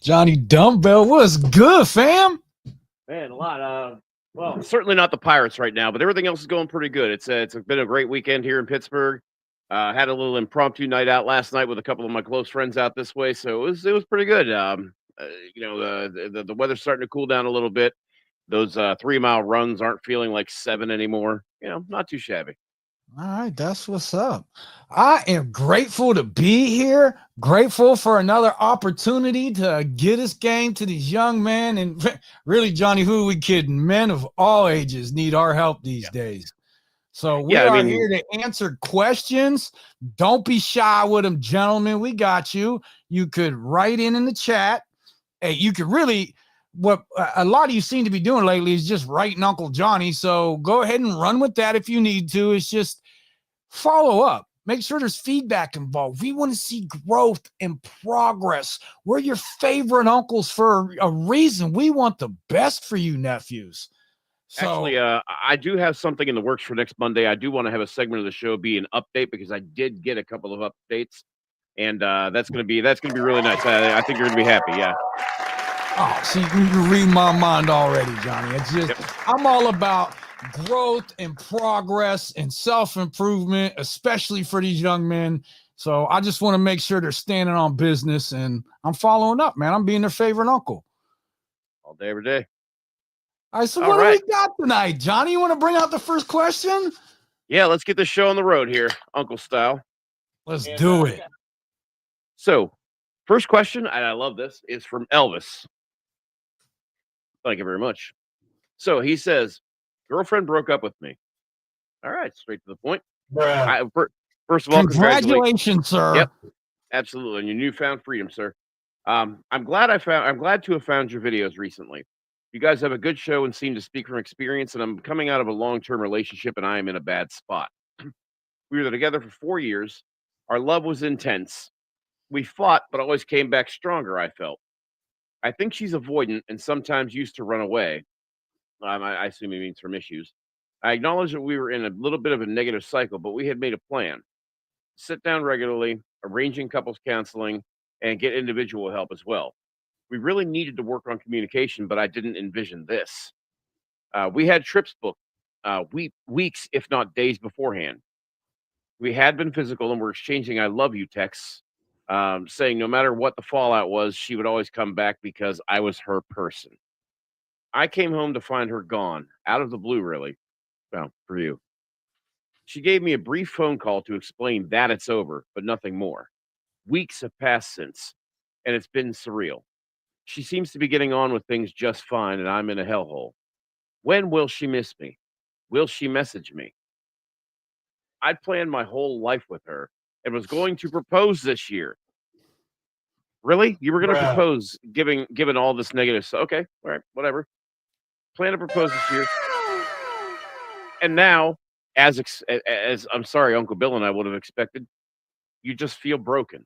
Johnny Dumbbell, what's good, fam? Man, a lot. Well, certainly not the Pirates right now, but everything else is going pretty good. It's been a great weekend here in Pittsburgh. Had a little impromptu night out last night with a couple of my close friends out this way, so it was pretty good. The weather's starting to cool down a little bit. Those 3 mile runs aren't feeling like 7 anymore. Not too shabby. All right, that's what's up. I am grateful to be here. Grateful for another opportunity to get this game to these young men. And really, Johnny, who are we kidding? Men of all ages need our help these days. So we are here to answer questions. Don't be shy with them, gentlemen. We got you. You could write in the chat. Hey, you could really, what a lot of you seem to be doing lately is just writing Uncle Johnny. So go ahead and run with that if you need to. It's just follow up. Make sure there's feedback involved. We want to see growth and progress. We're your favorite uncles for a reason. We want the best for you, nephews. So, actually, I do have something in the works for next Monday. I do want to have a segment of the show be an update because I did get a couple of updates, and that's gonna be really nice. I think you're gonna be happy. Yeah. Oh, see, you read my mind already, Johnny. It's just I'm all about growth and progress and self-improvement, especially for these young men. So I just want to make sure they're standing on business, and I'm following up, man. I'm being their favorite uncle all day, every day. All right, so what do we got tonight, Johnny? You want to bring out the first question? Yeah, let's get the show on the road here, Uncle style. Let's do it. So, first question, and I love this, is from Elvis. Thank you very much. So he says, girlfriend broke up with me. All right, straight to the point. First of all, congratulations, sir. Yep, absolutely, and your newfound freedom, sir. I'm glad to have found your videos recently. You guys have a good show and seem to speak from experience, and I'm coming out of a long-term relationship, and I am in a bad spot. We were together for 4 years. Our love was intense. We fought, but always came back stronger, I felt. I think she's avoidant and sometimes used to run away. I assume he means from issues. I acknowledge that we were in a little bit of a negative cycle, but we had made a plan. Sit down regularly, arranging couples counseling, and get individual help as well. We really needed to work on communication, but I didn't envision this. We had trips booked weeks, if not days beforehand. We had been physical and were exchanging I love you texts, saying no matter what the fallout was, she would always come back because I was her person. I came home to find her gone, out of the blue, really. Well, for you. She gave me a brief phone call to explain that it's over, but nothing more. Weeks have passed since, and it's been surreal. She seems to be getting on with things just fine, and I'm in a hellhole. When will she miss me? Will she message me? I planned my whole life with her and was going to propose this year. Really? You were going to propose, given all this negative stuff? Okay, all right, whatever. Plan to propose this year. And now, as I'm sorry, Uncle Bill and I would have expected, you just feel broken.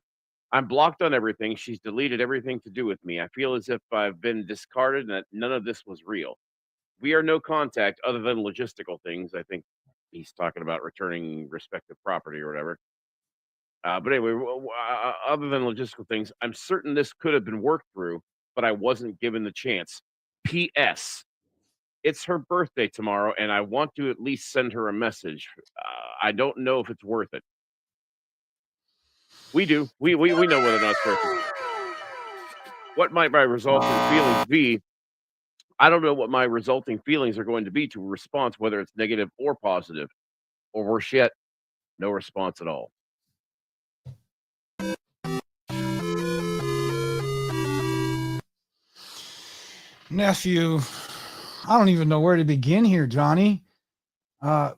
I'm blocked on everything. She's deleted everything to do with me. I feel as if I've been discarded and that none of this was real. We are no contact other than logistical things. I think he's talking about returning respective property or whatever. But anyway, other than logistical things, I'm certain this could have been worked through, but I wasn't given the chance. P.S. It's her birthday tomorrow, and I want to at least send her a message. I don't know if it's worth it. We do. We know whether or not it's worth it. What might my resulting feelings be? I don't know what my resulting feelings are going to be to a response, whether it's negative or positive. Or worse yet, no response at all. Nephew, I don't even know where to begin here, Johnny. Why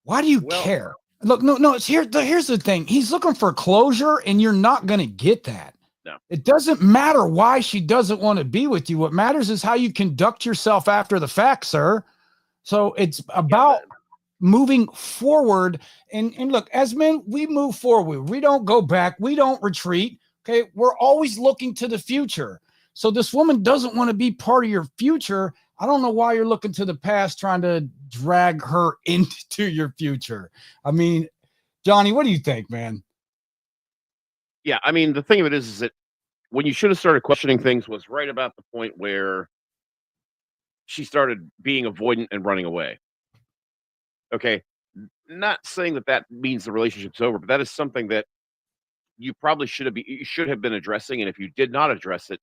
do you care? Look, no. Here's the thing. He's looking for closure, and you're not going to get that. No. It doesn't matter why she doesn't want to be with you. What matters is how you conduct yourself after the fact, sir. So it's about moving forward. And look, as men, we move forward. We don't go back. We don't retreat. Okay. We're always looking to the future. So this woman doesn't want to be part of your future. I don't know why you're looking to the past, trying to drag her into your future. I mean, Johnny, what do you think, man? Yeah, I mean, the thing of it is that when you should have started questioning things was right about the point where she started being avoidant and running away. Okay. Not saying that that means the relationship's over, but that is something that you probably you should have been addressing. And if you did not address it,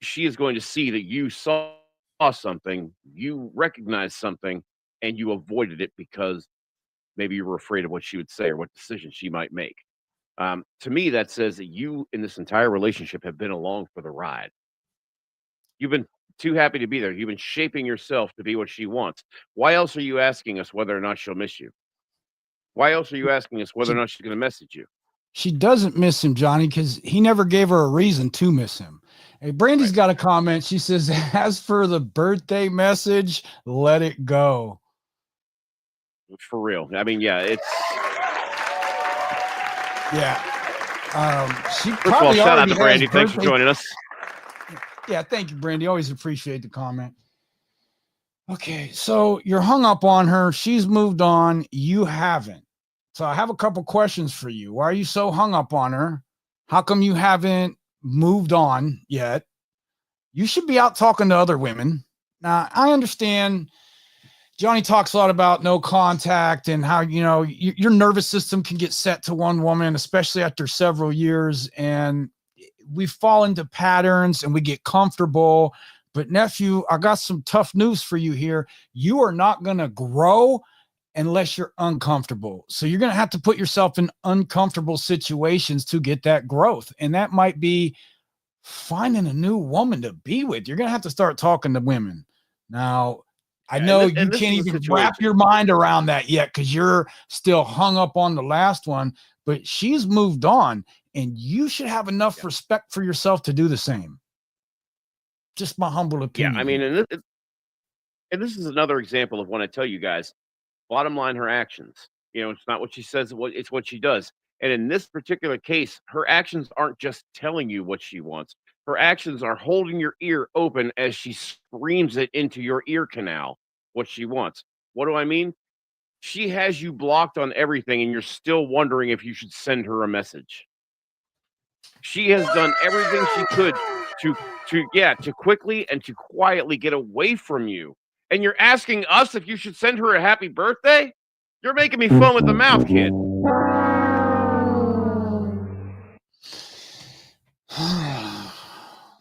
she is going to see that you saw something, you recognized something, and you avoided it because maybe you were afraid of what she would say or what decision she might make. To me, that says that you in this entire relationship have been along for the ride. You've been too happy to be there. You've been shaping yourself to be what she wants. Why else are you asking us whether or not she'll miss you? Why else are you asking us whether or She not she's going to message you? she doesn't miss him, Johnny, because he never gave her a reason to miss him. Hey, Brandy's Right. got a comment. She says, as for the birthday message, let it go. For real. I mean, yeah, it's Yeah. She first of all, probably shout out already to has Brandy. Thanks for birthday. joining us. Yeah, thank you, Brandy. Always appreciate the comment. Okay, so you're hung up on her. She's moved on. You haven't. So I have a couple questions for you. Why are you so hung up on her? How come you haven't moved on yet? You should be out talking to other women. Now, I understand Johnny talks a lot about no contact and how, your nervous system can get set to one woman, especially after several years. And we fall into patterns and we get comfortable. But nephew, I got some tough news for you here. You are not going to grow unless you're uncomfortable. So you're going to have to put yourself in uncomfortable situations to get that growth. And that might be finding a new woman to be with. You're going to have to start talking to women. Now, I Yeah, know you and this can't is a even wrap situation. your mind around that yet because you're still hung up on the last one, but she's moved on and you should have enough Yeah, respect for yourself to do the same. Just my humble yeah. opinion I mean, here. and this is another example of when I tell you guys, bottom line, her actions. It's not what she says, it's what she does. And in this particular case, her actions aren't just telling you what she wants. Her actions are holding your ear open as she screams it into your ear canal what she wants. What do I mean? She has you blocked on everything, and you're still wondering if you should send her a message. She has done everything she could to to quickly and to quietly get away from you. And you're asking us if you should send her a happy birthday? You're making me foam at the mouth, kid.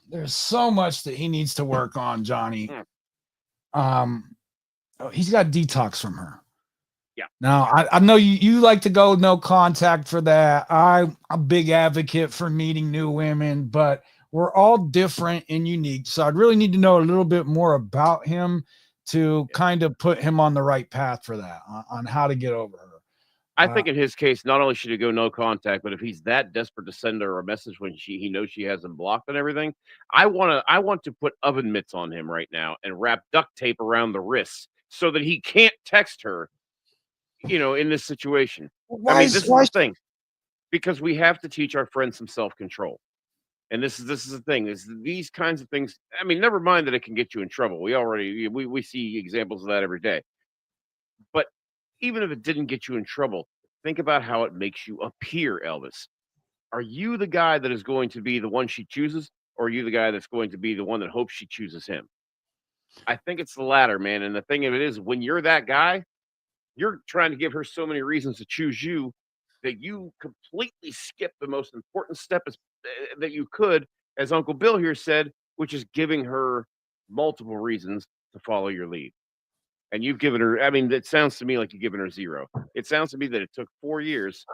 There's so much that he needs to work on, Johnny. Mm, He's got detox from her. yeah. Now, I know you like to go no contact for that. I'm a big advocate for meeting new women, but we're all different and unique. So I'd really need to know a little bit more about him to Yeah. kind of put him on the right path for that, on how to get over her. I think in his case, not only should he go no contact, but if he's that desperate to send her a message when he knows she has him blocked and everything, I want to put oven mitts on him right now and wrap duct tape around the wrists so that he can't text her, in this situation. I Why mean, is this is why? the thing, because we have to teach our friends some self-control. And this is the thing, is these kinds of things. I mean, never mind that it can get you in trouble. We see examples of that every day. But even if it didn't get you in trouble, think about how it makes you appear, Elvis. Are you the guy that is going to be the one she chooses, or are you the guy that's going to be the one that hopes she chooses him? I think it's the latter, man. And the thing of it is, when you're that guy, you're trying to give her so many reasons to choose you that you completely skip the most important step that you could, as Uncle Bill here said, which is giving her multiple reasons to follow your lead. And you've given her, I mean, it sounds to me like you've given her zero. It sounds to me that it took 4 years,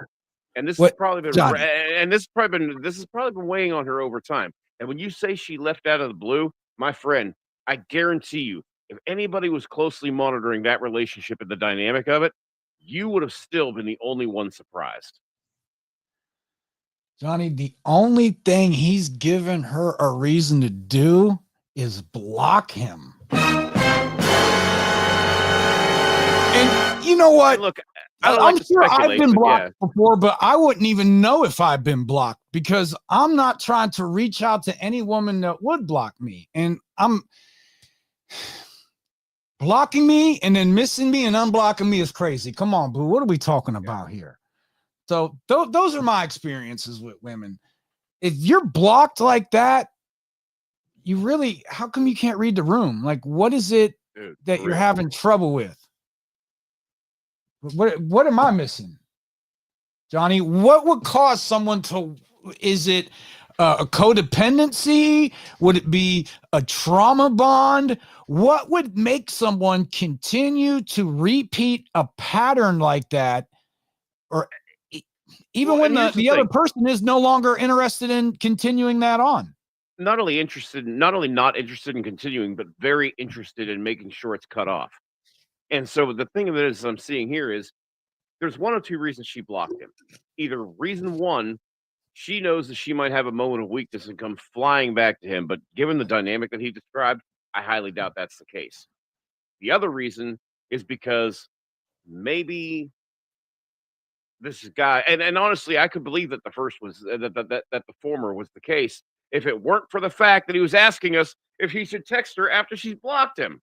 and this has What, probably been, Johnny? this has probably been weighing on her over time. And when you say she left out of the blue, my friend, I guarantee you, if anybody was closely monitoring that relationship and the dynamic of it, you would have still been the only one surprised. Johnny, the only thing he's given her a reason to do is block him. And you know And what? look, I don't like I'm to sure I've speculate, been but yeah, blocked before, but I wouldn't even know if I've been blocked because I'm not trying to reach out to any woman that would block me. And I'm blocking me and then missing me and unblocking me is crazy. Come on, boo. What are we talking yeah. about here? So those are my experiences with women. if you're blocked like that, you really, how come you can't read the room? Like, what is it that you're having trouble with? What am I missing, Johnny? What would cause someone to, is it a codependency? Would it be a trauma bond? What would make someone continue to repeat a pattern like that? Or even when the other person is no longer interested in continuing that on? Not only not interested in continuing, but very interested in making sure it's cut off. And so the thing of it is, I'm seeing here is there's one of two reasons she blocked him. Either reason one, she knows that she might have a moment of weakness and come flying back to him, but given the dynamic that he described, I highly doubt that's the case. The other reason is because maybe this guy, and honestly, I could believe that the first was that the former was the case if it weren't for the fact that he was asking us if he should text her after she's blocked him.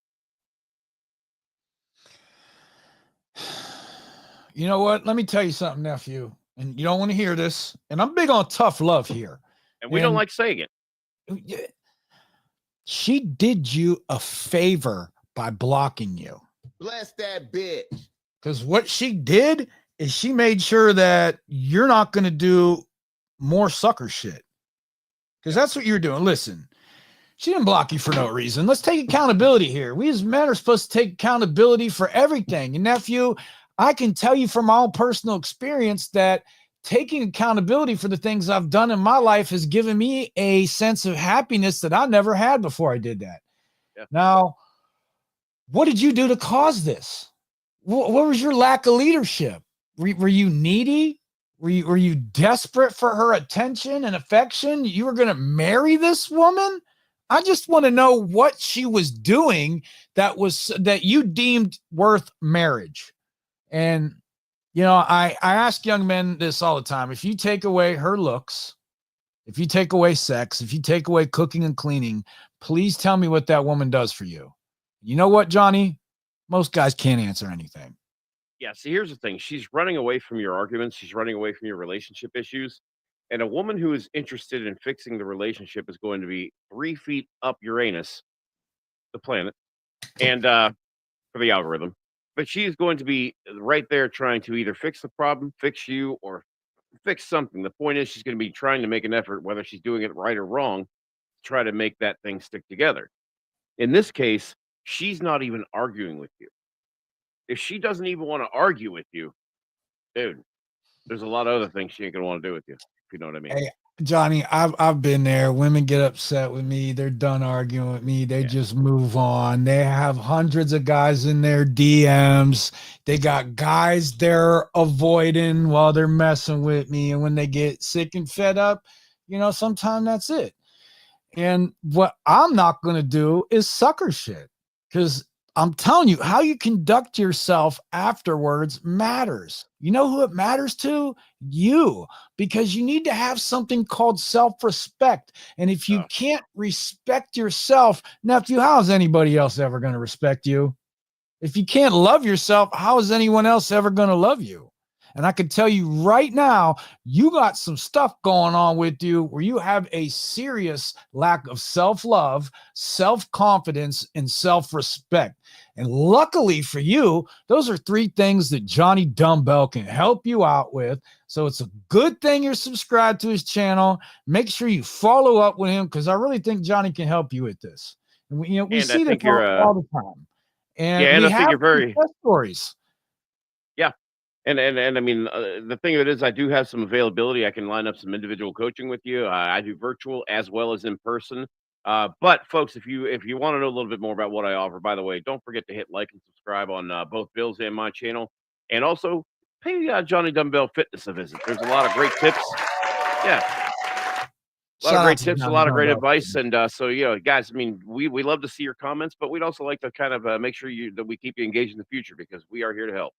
You know what? Let me tell you something, nephew. And you don't want to hear this. And I'm big on tough love here. And we don't like saying it. She did you a favor by blocking you. Bless that bitch. Because what she did is she made sure that you're not going to do more sucker shit. Because that's what you're doing. Listen, she didn't block you for no reason. Let's take accountability here. We as men are supposed to take accountability for everything. And nephew, I can tell you from my own personal experience that taking accountability for the things I've done in my life has given me a sense of happiness that I never had before I did that. Yeah. Now, what did you do to cause this? What was your lack of leadership? Were you needy? Were you desperate for her attention and affection? You were going to marry this woman? I just want to know what she was doing that you deemed worth marriage. And, you know, I ask young men this all the time. If you take away her looks, if you take away sex, if you take away cooking and cleaning, please tell me what that woman does for you. You know what, Johnny? Most guys can't answer anything. Yeah, see, here's the thing. She's running away from your arguments. She's running away from your relationship issues. And a woman who is interested in fixing the relationship is going to be 3 feet up Uranus, the planet, and for the algorithm. But she is going to be right there trying to either fix the problem, fix you, or fix something. The point is she's going to be trying to make an effort, whether she's doing it right or wrong, to try to make that thing stick together. In this case, she's not even arguing with you. If she doesn't even want to argue with you, dude, there's a lot of other things she ain't gonna want to do with you, if you know what I mean. Hey, Johnny, I've been there. Women get upset with me. They're done arguing with me. They just move on. They have hundreds of guys in their DMs. They got guys they're avoiding while they're messing with me. And when they get sick and fed up, you know, sometimes that's it. And what I'm not going to do is sucker shit, because I'm telling you, how you conduct yourself afterwards matters. You know who it matters to? You, because you need to have something called self-respect. And if you can't respect yourself, nephew, how is anybody else ever going to respect you? If you can't love yourself, how is anyone else ever going to love you? And I can tell you right now, you got some stuff going on with you where you have a serious lack of self-love, self-confidence, and self-respect. And luckily for you, those are 3 things that Johnny Dumbbell can help you out with. So it's a good thing you're subscribed to his channel. Make sure you follow up with him, because I really think Johnny can help you with this. And we see this all the time. And we have success stories. Yeah. And I mean, the thing of it is, I do have some availability. I can line up some individual coaching with you. I do virtual as well as in person. But folks, if you want to know a little bit more about what I offer, by the way, don't forget to hit like and subscribe on both Bill's and my channel, and also pay Johnny Dumbbell Fitness a visit. There's a lot of great tips. Yeah, a lot of great tips, a lot of great advice, and so guys. I mean, we love to see your comments, but we'd also like to kind of make sure that we keep you engaged in the future, because we are here to help.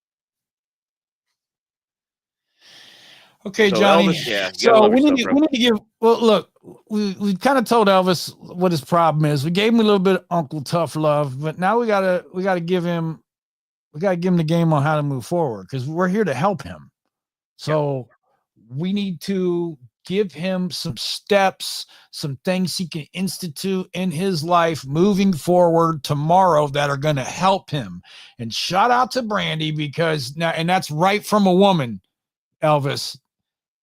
Okay, so Johnny. Elvis, so we need to give. Well, look, we kind of told Elvis what his problem is. We gave him a little bit of Uncle Tough Love, but now we gotta give him the game on how to move forward, because we're here to help him. So we need to give him some steps, some things he can institute in his life moving forward tomorrow that are going to help him. And shout out to Brandy, because now, and that's right from a woman, Elvis.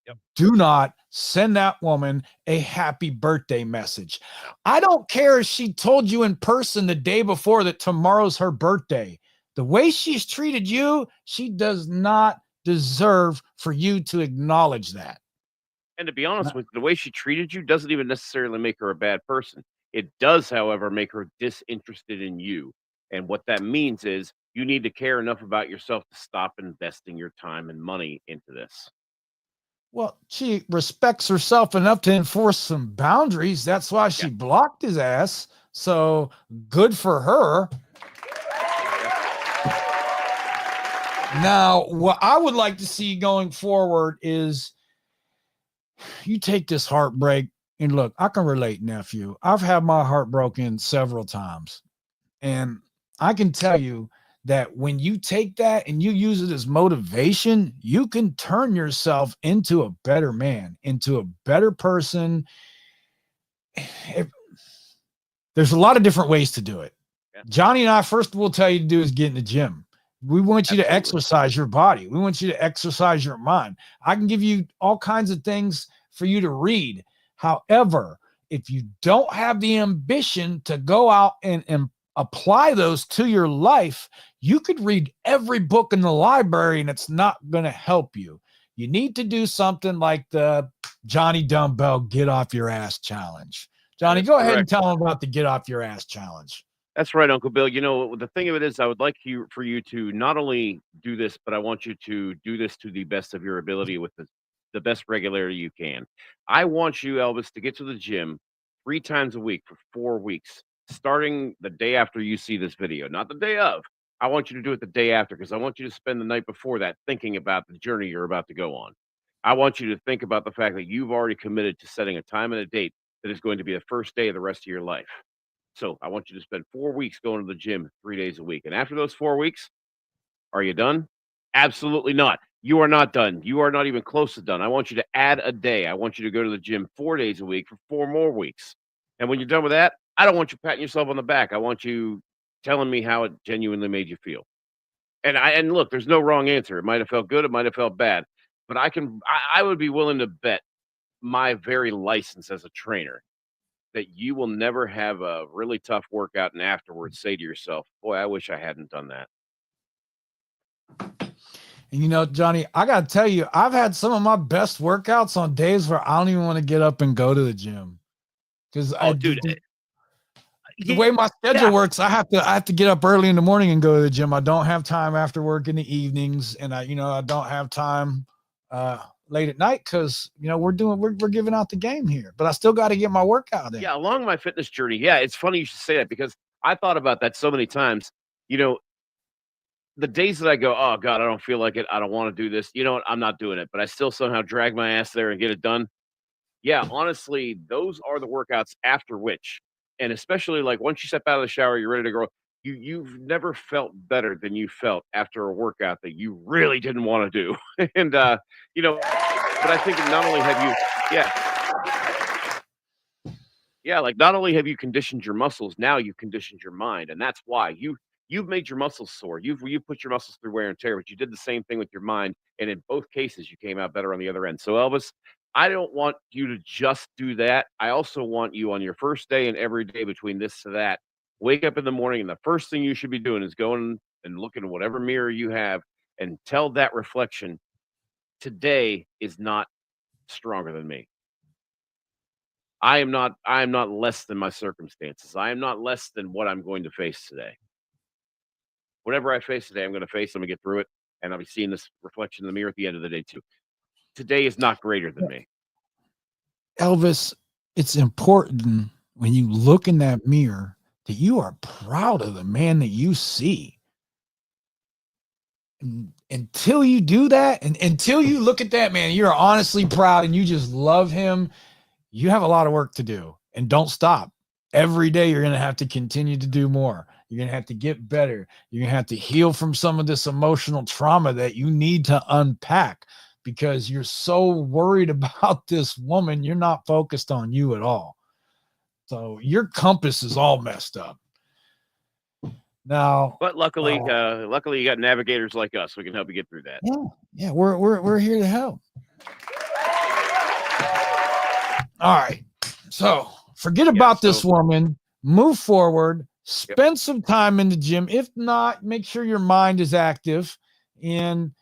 Yep. Do not send that woman a happy birthday message. I don't care if she told you in person the day before that tomorrow's her birthday. The way she's treated you, she does not deserve for you to acknowledge that. And to be honest with you, the way she treated you doesn't even necessarily make her a bad person. It does, however, make her disinterested in you. And what that means is you need to care enough about yourself to stop investing your time and money into this. Well, she respects herself enough to enforce some boundaries. That's why she blocked his ass. So good for her. Now, what I would like to see going forward is you take this heartbreak, and look, I can relate, nephew. I've had my heart broken several times. And I can tell you that when you take that and you use it as motivation, you can turn yourself into a better man, into a better person. There's a lot of different ways to do it. Yeah. Johnny and I, first will tell you to do is get in the gym. We want you to exercise your body. We want you to exercise your mind. I can give you all kinds of things for you to read. However, if you don't have the ambition to go out and apply those to your life, you could read every book in the library and it's not going to help you. You need to do something like the Johnny Dumbbell Get Off Your Ass Challenge. Johnny, go ahead and tell them about the Get Off Your Ass Challenge. That's right, Uncle Bill. You know, the thing of it is, I would like for you to not only do this, but I want you to do this to the best of your ability with the best regularity you can. I want you, Elvis, to get to the gym 3 times a week for 4 weeks, starting the day after you see this video, not the day of. I want you to do it the day after, because I want you to spend the night before that thinking about the journey you're about to go on. I want you to think about the fact that you've already committed to setting a time and a date that is going to be the first day of the rest of your life. So I want you to spend 4 weeks going to the gym 3 days a week. And after those 4 weeks, are you done? Absolutely not. You are not done. You are not even close to done. I want you to add a day. I want you to go to the gym 4 days a week for 4 more weeks. And when you're done with that, I don't want you patting yourself on the back. I want you telling me how it genuinely made you feel. And look, there's no wrong answer. It might have felt good. It might have felt bad. But I would be willing to bet my very license as a trainer that you will never have a really tough workout and afterwards say to yourself, boy, I wish I hadn't done that. And you know, Johnny, I got to tell you, I've had some of my best workouts on days where I don't even want to get up and go to the gym. Because the way my schedule works, I have to get up early in the morning and go to the gym. I don't have time after work in the evenings, and I don't have time late at night because we're giving out the game here, but I still got to get my workout in. Yeah, along my fitness journey. Yeah, it's funny you should say that, because I thought about that so many times. The days that I go, oh God, I don't feel like it, I don't want to do this. You know what? I'm not doing it, but I still somehow drag my ass there and get it done. Yeah, honestly, those are the workouts after which, and especially like once you step out of the shower, you're ready to go. You've never felt better than you felt after a workout that you really didn't want to do. And but I think not only have you, like not only have you conditioned your muscles, now you've conditioned your mind, and that's why you've made your muscles sore. You've put your muscles through wear and tear, but you did the same thing with your mind, and in both cases, you came out better on the other end. So Elvis, I don't want you to just do that. I also want you on your first day and every day between this to that, wake up in the morning, and the first thing you should be doing is going and looking at whatever mirror you have and tell that reflection, today is not stronger than me. I am not less than my circumstances. I am not less than what I'm going to face today. Whatever I face today, I'm going to face. I'm going to get through it, and I'll be seeing this reflection in the mirror at the end of the day too. Today is not greater than me. Elvis, it's important when you look in that mirror that you are proud of the man that you see. And until you do that, and until you look at that man, you're honestly proud and you just love him, you have a lot of work to do. And don't stop. Every day you're going to have to continue to do more. You're going to have to get better. You're going to have to heal from some of this emotional trauma that you need to unpack. because you're so worried about this woman, you're not focused on you at all. So your compass is all messed up. Now, but luckily you got navigators like us. We can help you get through that. Yeah, we're here to help. All right. So forget about this woman, move forward, spend some time in the gym. If not, make sure your mind is active and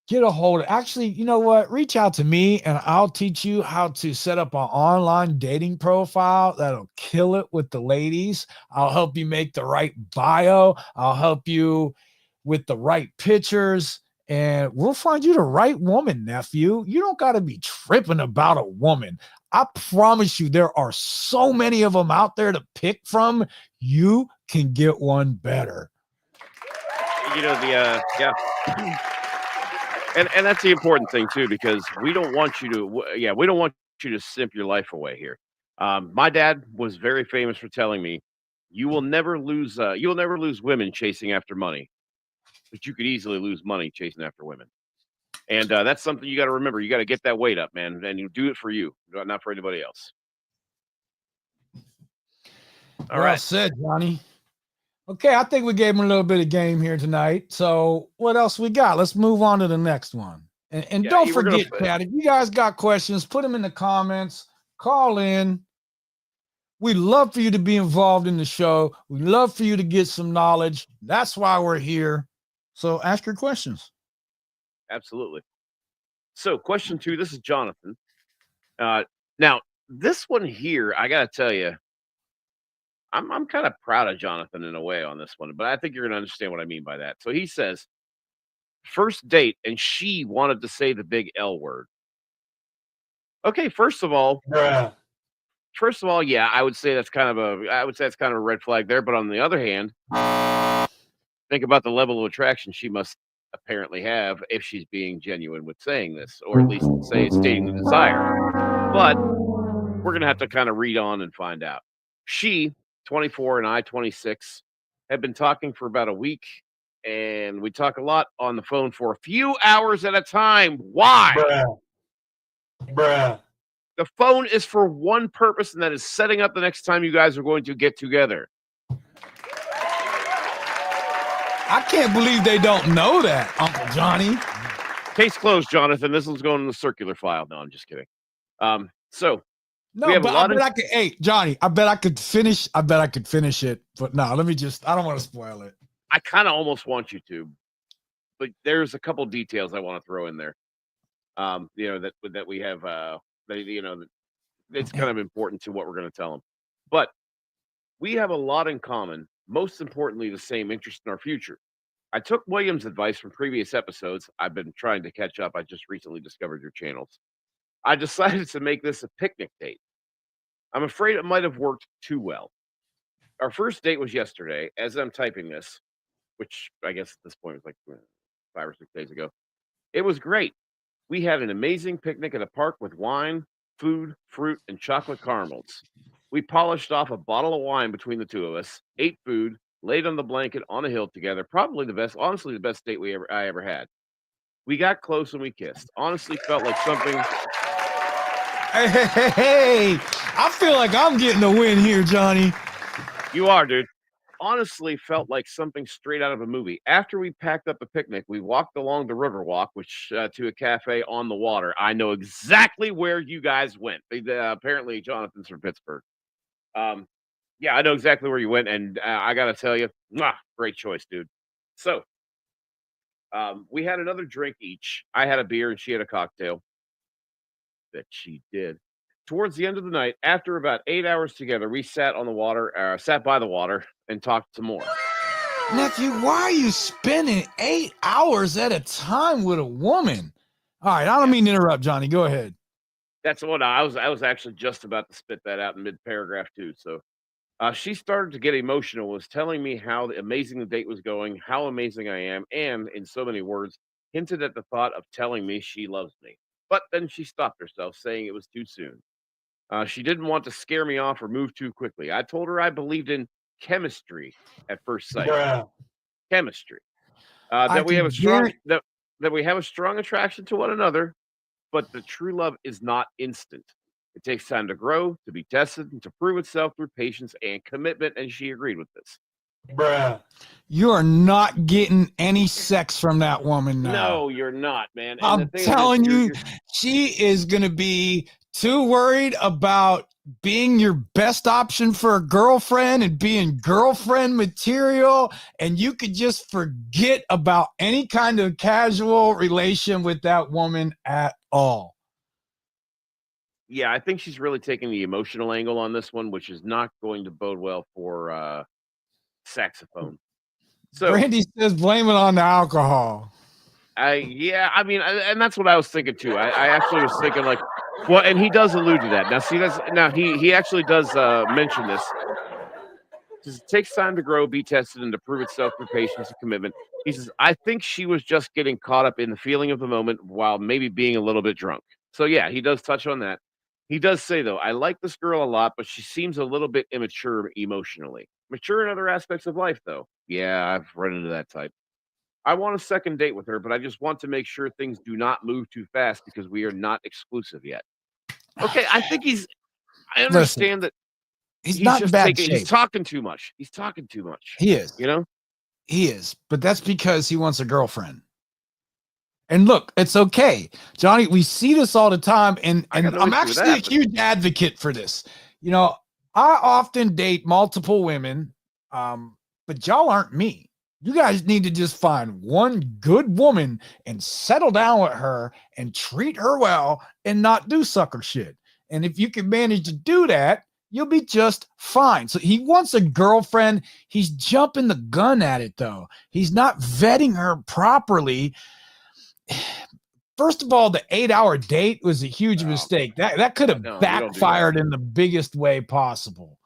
get a hold of. Actually, you know what? Reach out to me and I'll teach you how to set up an online dating profile that'll kill it with the ladies. I'll help you make the right bio. I'll help you with the right pictures. And we'll find you the right woman, nephew. You don't got to be tripping about a woman. I promise you, there are so many of them out there to pick from. You can get one better. You know, and that's the important thing too, because we don't want you to simp your life away here. My dad was very famous for telling me, you will never lose women chasing after money, but you could easily lose money chasing after women. And that's something you got to remember. You got to get that weight up, man, and you do it for you, not for anybody else. All right, said, Johnny. Okay, I think we gave him a little bit of game here tonight. So what else we got? Let's move on to the next one. And don't forget, Pat, if you guys got questions, put them in the comments. Call in. We'd love for you to be involved in the show. We'd love for you to get some knowledge. That's why we're here. So ask your questions. Absolutely. So question 2, this is Jonathan. Now, this one here, I got to tell you, I'm kind of proud of Jonathan in a way on this one, but I think you're going to understand what I mean by that. So he says, first date, and she wanted to say the big L word. Okay, first of all, yeah, I would say that's kind of a red flag there. But on the other hand, think about the level of attraction she must apparently have if she's being genuine with saying this, or at least stating the desire. But we're gonna have to kind of read on and find out. She, 24, and I, 26, have been talking for about a week, and we talk a lot on the phone for a few hours at a time. Why? Bruh. The phone is for one purpose, and that is setting up the next time you guys are going to get together. I can't believe they don't know that, Uncle Johnny. Case closed, Jonathan. This one's going in the circular file. No, I'm just kidding. Hey, Johnny, I bet I could finish it. But no, I don't want to spoil it. I kind of almost want you to, but there's a couple details I want to throw in there. That we have, it's kind of important to what we're going to tell them. But we have a lot in common. Most importantly, the same interest in our future. I took William's advice from previous episodes. I've been trying to catch up. I just recently discovered your channels. I decided to make this a picnic date. I'm afraid it might have worked too well. Our first date was yesterday, as I'm typing this, which I guess at this point was like 5 or 6 days ago. It was great. We had an amazing picnic at a park with wine, food, fruit, and chocolate caramels. We polished off a bottle of wine between the two of us, ate food, laid on the blanket on a hill together. Probably the best date I ever had. We got close and we kissed. Honestly, felt like something. Hey, I feel like I'm getting a win here, Johnny. You are, dude. Honestly, felt like something straight out of a movie. After we packed up the picnic, we walked along the river walk, which to a cafe on the water. I know exactly where you guys went. Apparently, Jonathan's from Pittsburgh. Yeah, I know exactly where you went, and I gotta tell you, great choice, dude. So, we had another drink each. I had a beer, and she had a cocktail. That she did. Towards the end of the night, after about 8 hours together, we sat by the water, and talked some more. Nephew, why are you spending 8 hours at a time with a woman? All right, I don't mean to interrupt, Johnny. Go ahead. That's what I was actually just about to spit that out in mid-paragraph too. So she started to get emotional, was telling me how amazing the date was going, how amazing I am, and in so many words, hinted at the thought of telling me she loves me. But then she stopped herself, saying it was too soon. She didn't want to scare me off or move too quickly. I told her I believed in chemistry at first sight. Bruh. Chemistry. That we have a strong that we have a strong attraction to one another, but the true love is not instant. It takes time to grow, to be tested, and to prove itself through patience and commitment. And she agreed with this. Bruh. You are not getting any sex from that woman now. No, you're not, man. And the I'm thing telling is, you, she is going to be too worried about being your best option for a girlfriend and being girlfriend material. And you could just forget about any kind of casual relation with that woman at all. yeah, I think she's really taking the emotional angle on this one, which is not going to bode well for saxophone. So Brandy says blame it on the alcohol. yeah, I mean, and that's what I was thinking too. I actually was thinking like, well, and he does allude to that. Now, see, he actually does mention this. Says, it takes time to grow, be tested, and to prove itself through patience and commitment. He says, I think she was just getting caught up in the feeling of the moment while maybe being a little bit drunk. So yeah, he does touch on that. He does say though, I like this girl a lot, but she seems a little bit immature emotionally. Mature in other aspects of life, though. Yeah, I've run into that type. I want a second date with her, but I just want to make sure things do not move too fast because we are not exclusive yet. Okay, I think I understand that he's not in bad shape. He's talking too much. He's talking too much. He is. You know? He is. But that's because he wants a girlfriend. And look, it's okay. Johnny, we see this all the time. And I'm actually a huge advocate for this. You know, I often date multiple women, but y'all aren't me. You guys need to just find one good woman and settle down with her and treat her well and not do sucker shit. And if you can manage to do that, you'll be just fine. So he wants a girlfriend. He's jumping the gun at it, though. He's not vetting her properly. First of all, the 8-hour date was a huge mistake. That could have backfired in the biggest way possible.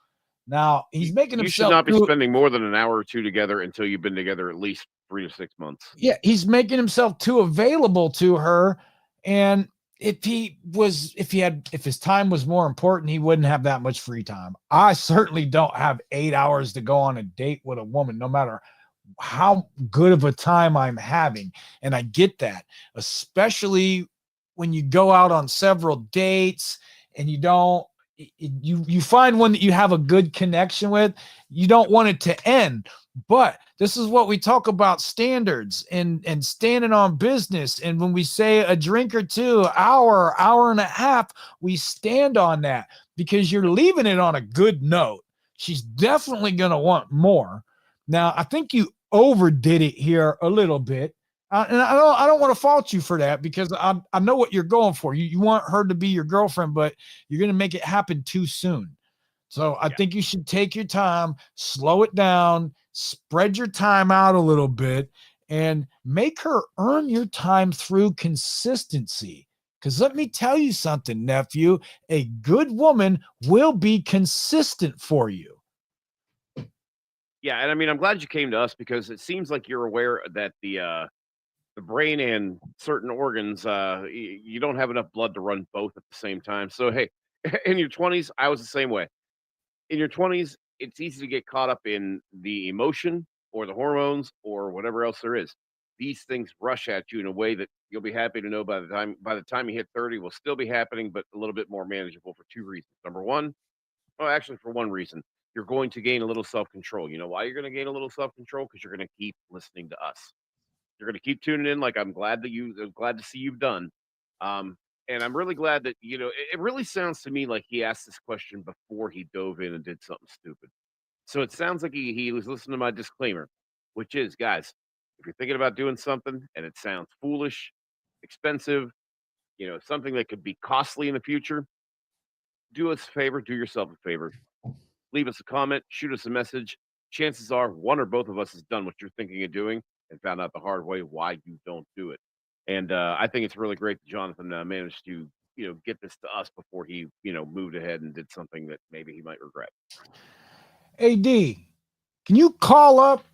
Now, he's making himself... You should not be spending more than an hour or two together until you've been together at least 3 to 6 months. Yeah, he's making himself too available to her. And if his time was more important, he wouldn't have that much free time. I certainly don't have 8 hours to go on a date with a woman, no matter how good of a time I'm having. And I get that, especially when you go out on several dates and you find one that you have a good connection with. You don't want it to end. But this is what we talk about, standards and standing on business. And when we say a drink or two, hour and a half, we stand on that because you're leaving it on a good note. She's definitely going to want more. Now, I think you overdid it here a little bit. And I don't want to fault you for that because I know what you're going for. You want her to be your girlfriend, but you're going to make it happen too soon. So I think you should take your time, slow it down, spread your time out a little bit, and make her earn your time through consistency. Because let me tell you something, nephew, a good woman will be consistent for you. Yeah, and I mean, I'm glad you came to us because it seems like you're aware that the brain and certain organs, you don't have enough blood to run both at the same time. So, hey, in your 20s, I was the same way. In your 20s, it's easy to get caught up in the emotion or the hormones or whatever else there is. These things rush at you in a way that you'll be happy to know by the time you hit 30 will still be happening, but a little bit more manageable for 2 reasons. Number one, well, actually for one reason, you're going to gain a little self-control. You know why you're going to gain a little self-control? Because you're going to keep listening to us. You're going to keep tuning in. Like I'm glad to see you've done. And I'm really glad that, it really sounds to me like he asked this question before he dove in and did something stupid. So it sounds like he was listening to my disclaimer, which is, guys, if you're thinking about doing something and it sounds foolish, expensive, something that could be costly in the future, do us a favor, do yourself a favor. Leave us a comment, shoot us a message. Chances are one or both of us has done what you're thinking of doing and found out the hard way why you don't do it. And I think it's really great that Jonathan managed to, get this to us before he, moved ahead and did something that maybe he might regret. AD, can you call up?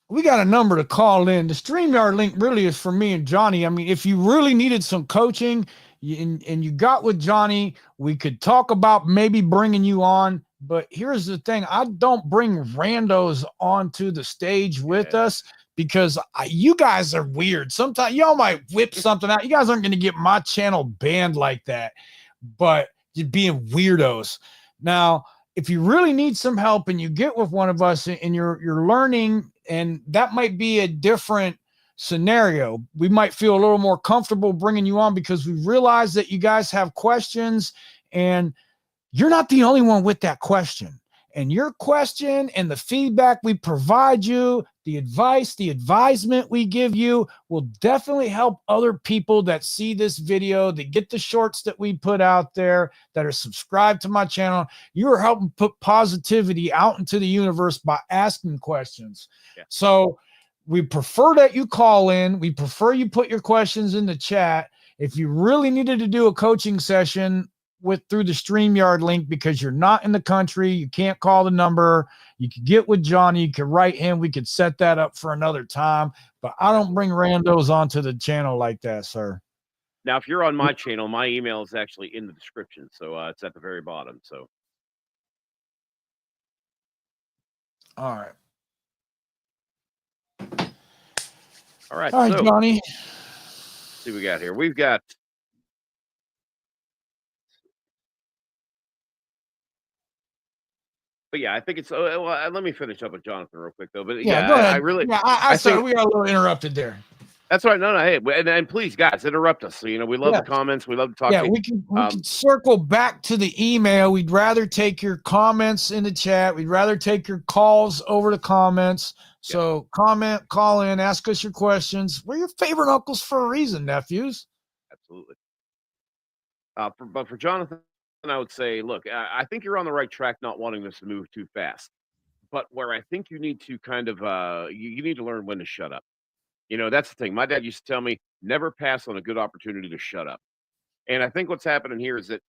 We got a number to call in. The StreamYard link really is for me and Johnny. I mean, if you really needed some coaching and you got with Johnny, we could talk about maybe bringing you on. But here's the thing. I don't bring randos onto the stage with us because you guys are weird. Sometimes y'all might whip something out. You guys aren't going to get my channel banned like that, but you're being weirdos. Now, if you really need some help and you get with one of us and you're learning, and that might be a different scenario, we might feel a little more comfortable bringing you on because we realize that you guys have questions and you're not the only one with that question. And your question and the feedback we provide you, the advice, the advisement we give you will definitely help other people that see this video, that get the shorts that we put out there, that are subscribed to my channel. You are helping put positivity out into the universe by asking questions. Yeah. So we prefer that you call in. We prefer you put your questions in the chat. If you really needed to do a coaching session through the StreamYard link because you're not in the country, you can't call the number, you could get with Johnny, you could write him, we could set that up for another time. But I don't bring randos onto the channel like that, sir. Now, if you're on my channel, my email is actually in the description, so it's at the very bottom. So, all right. All right, so, Johnny. Let's see what we got here. We've got But yeah, I think it's. Well, let me finish up with Jonathan real quick though. But yeah, go ahead. I really. Yeah, I think we got a little interrupted there. That's right. No, hey, and please, guys, interrupt us. So we love the comments. We love to talk. Yeah, we can circle back to the email. We'd rather take your comments in the chat. We'd rather take your calls over the comments. So comment, call in, ask us your questions. We're your favorite uncles for a reason, nephews. Absolutely. But for Jonathan, I would say, look, I think you're on the right track, not wanting this to move too fast. But where I think you need to kind of, you need to learn when to shut up. That's the thing. My dad used to tell me, never pass on a good opportunity to shut up. And I think what's happening here is that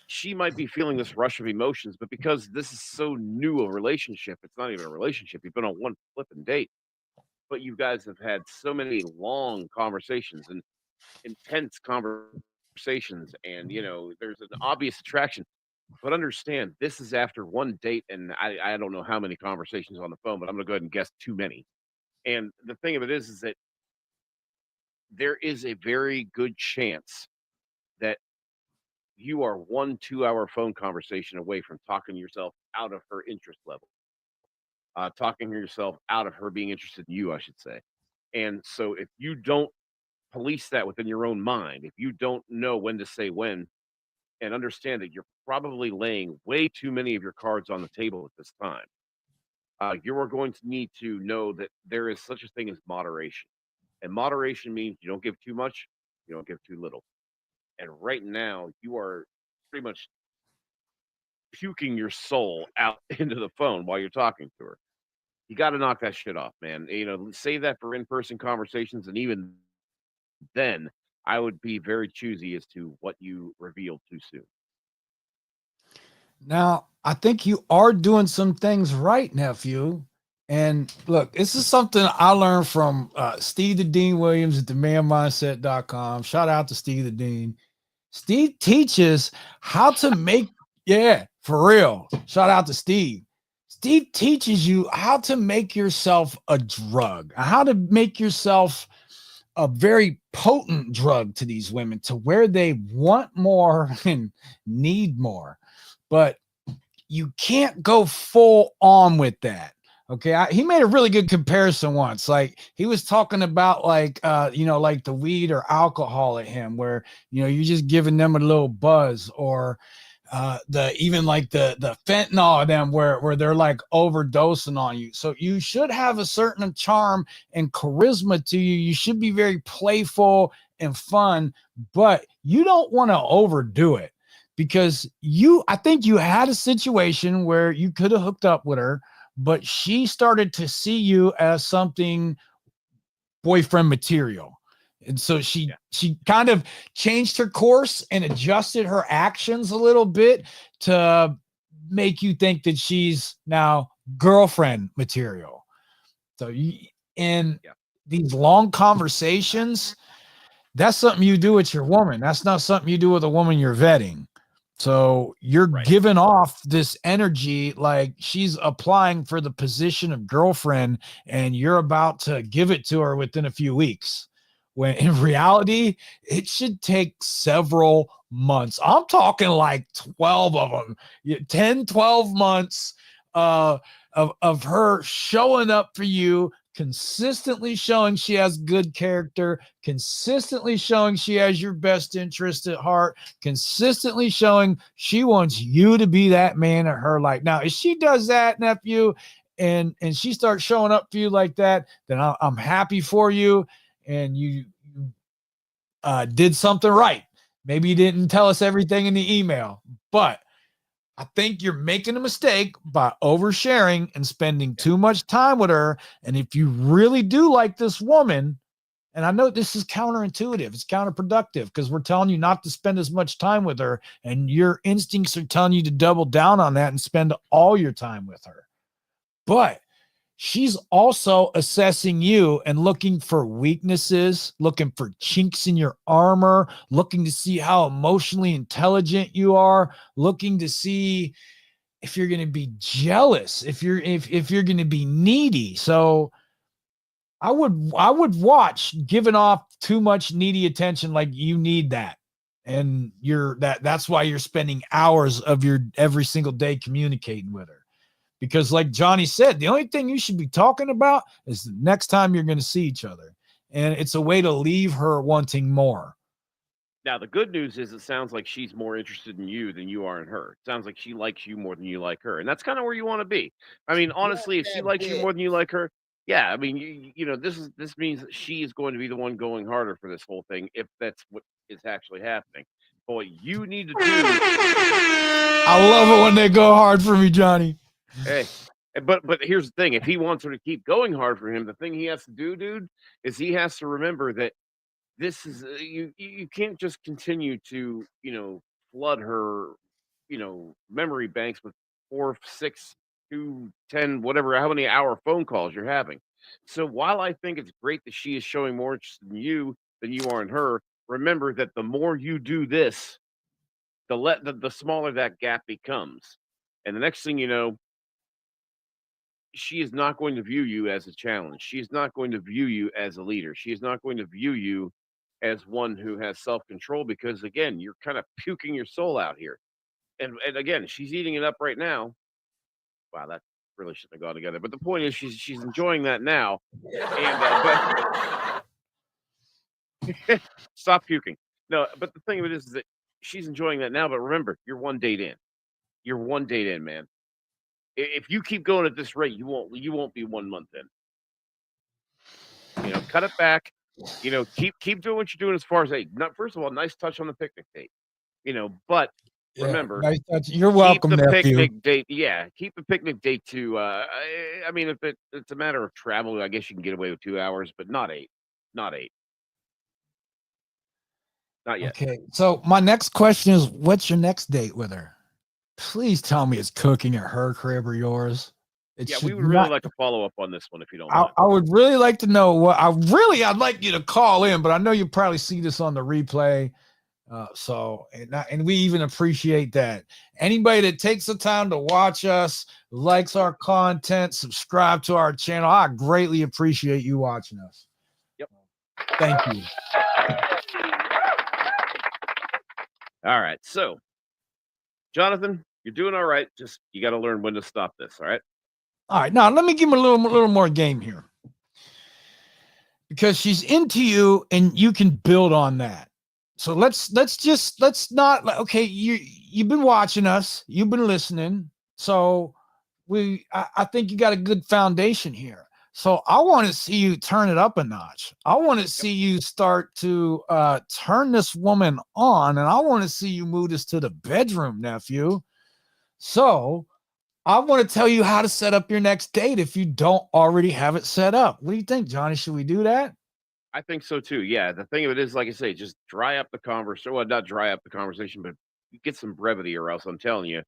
she might be feeling this rush of emotions, but because this is so new a relationship, it's not even a relationship. You've been on one flipping date, but you guys have had so many long conversations and intense conversations, and there's an obvious attraction. But understand, this is after one date, and I don't know how many conversations on the phone, but I'm going to go ahead and guess too many. And the thing of it is that there is a very good chance that you are 1 2 hour phone conversation away from talking yourself out of her interest level, talking yourself out of her being interested in you, I should say. And so if you don't police that within your own mind, if you don't know when to say when, and understand that you're probably laying way too many of your cards on the table at this time, you are going to need to know that there is such a thing as moderation. And moderation means you don't give too much, you don't give too little. And right now, you are pretty much puking your soul out into the phone while you're talking to her. You got to knock that shit off, man. Save that for in-person conversations. And even then, I would be very choosy as to what you reveal too soon. Now, I think you are doing some things right, nephew. And look, this is something I learned from Steve the Dean Williams at themanmindset.com. Shout out to Steve the Dean. Steve teaches how to make, for real. Shout out to Steve. Steve teaches you how to make yourself a drug, how to make yourself a very potent drug to these women, to where they want more and need more. But you can't go full on with that. Okay. He made a really good comparison once. Like he was talking about like the weed or alcohol at him, where, you're just giving them a little buzz, or the fentanyl of them where they're like overdosing on you. So you should have a certain charm and charisma to you. You should be very playful and fun, but you don't want to overdo it, because I think you had a situation where you could have hooked up with her, but she started to see you as something boyfriend material. And so she kind of changed her course and adjusted her actions a little bit to make you think that she's now girlfriend material. So these long conversations, that's something you do with your woman. That's not something you do with a woman you're vetting. So you're Right. giving off this energy like she's applying for the position of girlfriend and you're about to give it to her within a few weeks. When in reality, it should take several months. I'm talking like 12 of them, 10, 12 months of her showing up for you, consistently showing she has good character, consistently showing she has your best interest at heart, consistently showing she wants you to be that man in her life. Now, if she does that, nephew, and she starts showing up for you like that, then I'm happy for you, and you did something right. Maybe you didn't tell us everything in the email, but I think you're making a mistake by oversharing and spending too much time with her. And if you really do like this woman, and I know this is counterintuitive, it's counterproductive because we're telling you not to spend as much time with her, and your instincts are telling you to double down on that and spend all your time with her. But she's also assessing you and looking for weaknesses, looking for chinks in your armor, looking to see how emotionally intelligent you are, looking to see if you're going to be jealous, if you're going to be needy. So I would watch giving off too much needy attention like you need that. And that's why you're spending hours of your every single day communicating with her. Because like Johnny said, the only thing you should be talking about is the next time you're going to see each other. And it's a way to leave her wanting more. Now, the good news is it sounds like she's more interested in you than you are in her. It sounds like she likes you more than you like her. And that's kind of where you want to be. I mean, Bless honestly, if she that likes you bitch. more than you like her, yeah, I mean, this means that she is going to be the one going harder for this whole thing if that's what is actually happening. But what you need to do, I love it when they go hard for me, Johnny. hey, but here's the thing: if he wants her to keep going hard for him, the thing he has to do, dude, is he has to remember that this is you can't just continue to flood her memory banks with 4, 6, 2, 10, whatever, how many hour phone calls you're having. So while I think it's great that she is showing more interest in you than you are in her, remember that the more you do this, the smaller that gap becomes, and the next thing you know, she is not going to view you as a challenge. She is not going to view you as a leader. She is not going to view you as one who has self-control because again, you're kind of puking your soul out here. And again, she's eating it up right now. Wow, that really shouldn't have gone together. But the point is she's enjoying that now. And but stop puking. No, but the thing of it is that she's enjoying that now, but remember, you're one date in. You're one date in, man. If you keep going at this rate, you won't be 1 month in. Cut it back. Keep doing what you're doing as far as first of all, nice touch on the picnic date. But Yeah, remember, nice touch. You're keep welcome, the nephew. picnic date. Yeah, keep the picnic date to. I mean, if it's a matter of travel, I guess you can get away with 2 hours, but not 8. Not 8. Not yet. Okay, so my next question is, what's your next date with her? Please tell me it's cooking at her crib or yours. It Yeah, we should would really not. like to follow up on this one if you don't I, mind. I would really like to know what I'd like you to call in, but I know you probably see this on the replay. And we even appreciate that. Anybody that takes the time to watch us, likes our content, subscribe to our channel, I greatly appreciate you watching us. Yep. Thank you. All right, so Jonathan, you're doing all right. Just you got to learn when to stop this. All right. All right, now let me give him a little more game here, because she's into you and you can build on that. So let's not, okay, you've been watching us, you've been listening, so I think you got a good foundation here. So I want to see you turn it up a notch. I want to see you start to turn this woman on, and I want to see you move this to the bedroom, nephew. So I want to tell you how to set up your next date if you don't already have it set up. What do you think, Johnny? Should we do that? I think so too. Yeah, the thing of it is, like I say, just dry up the conversation. Well, not dry up the conversation, but get some brevity, or else I'm telling you,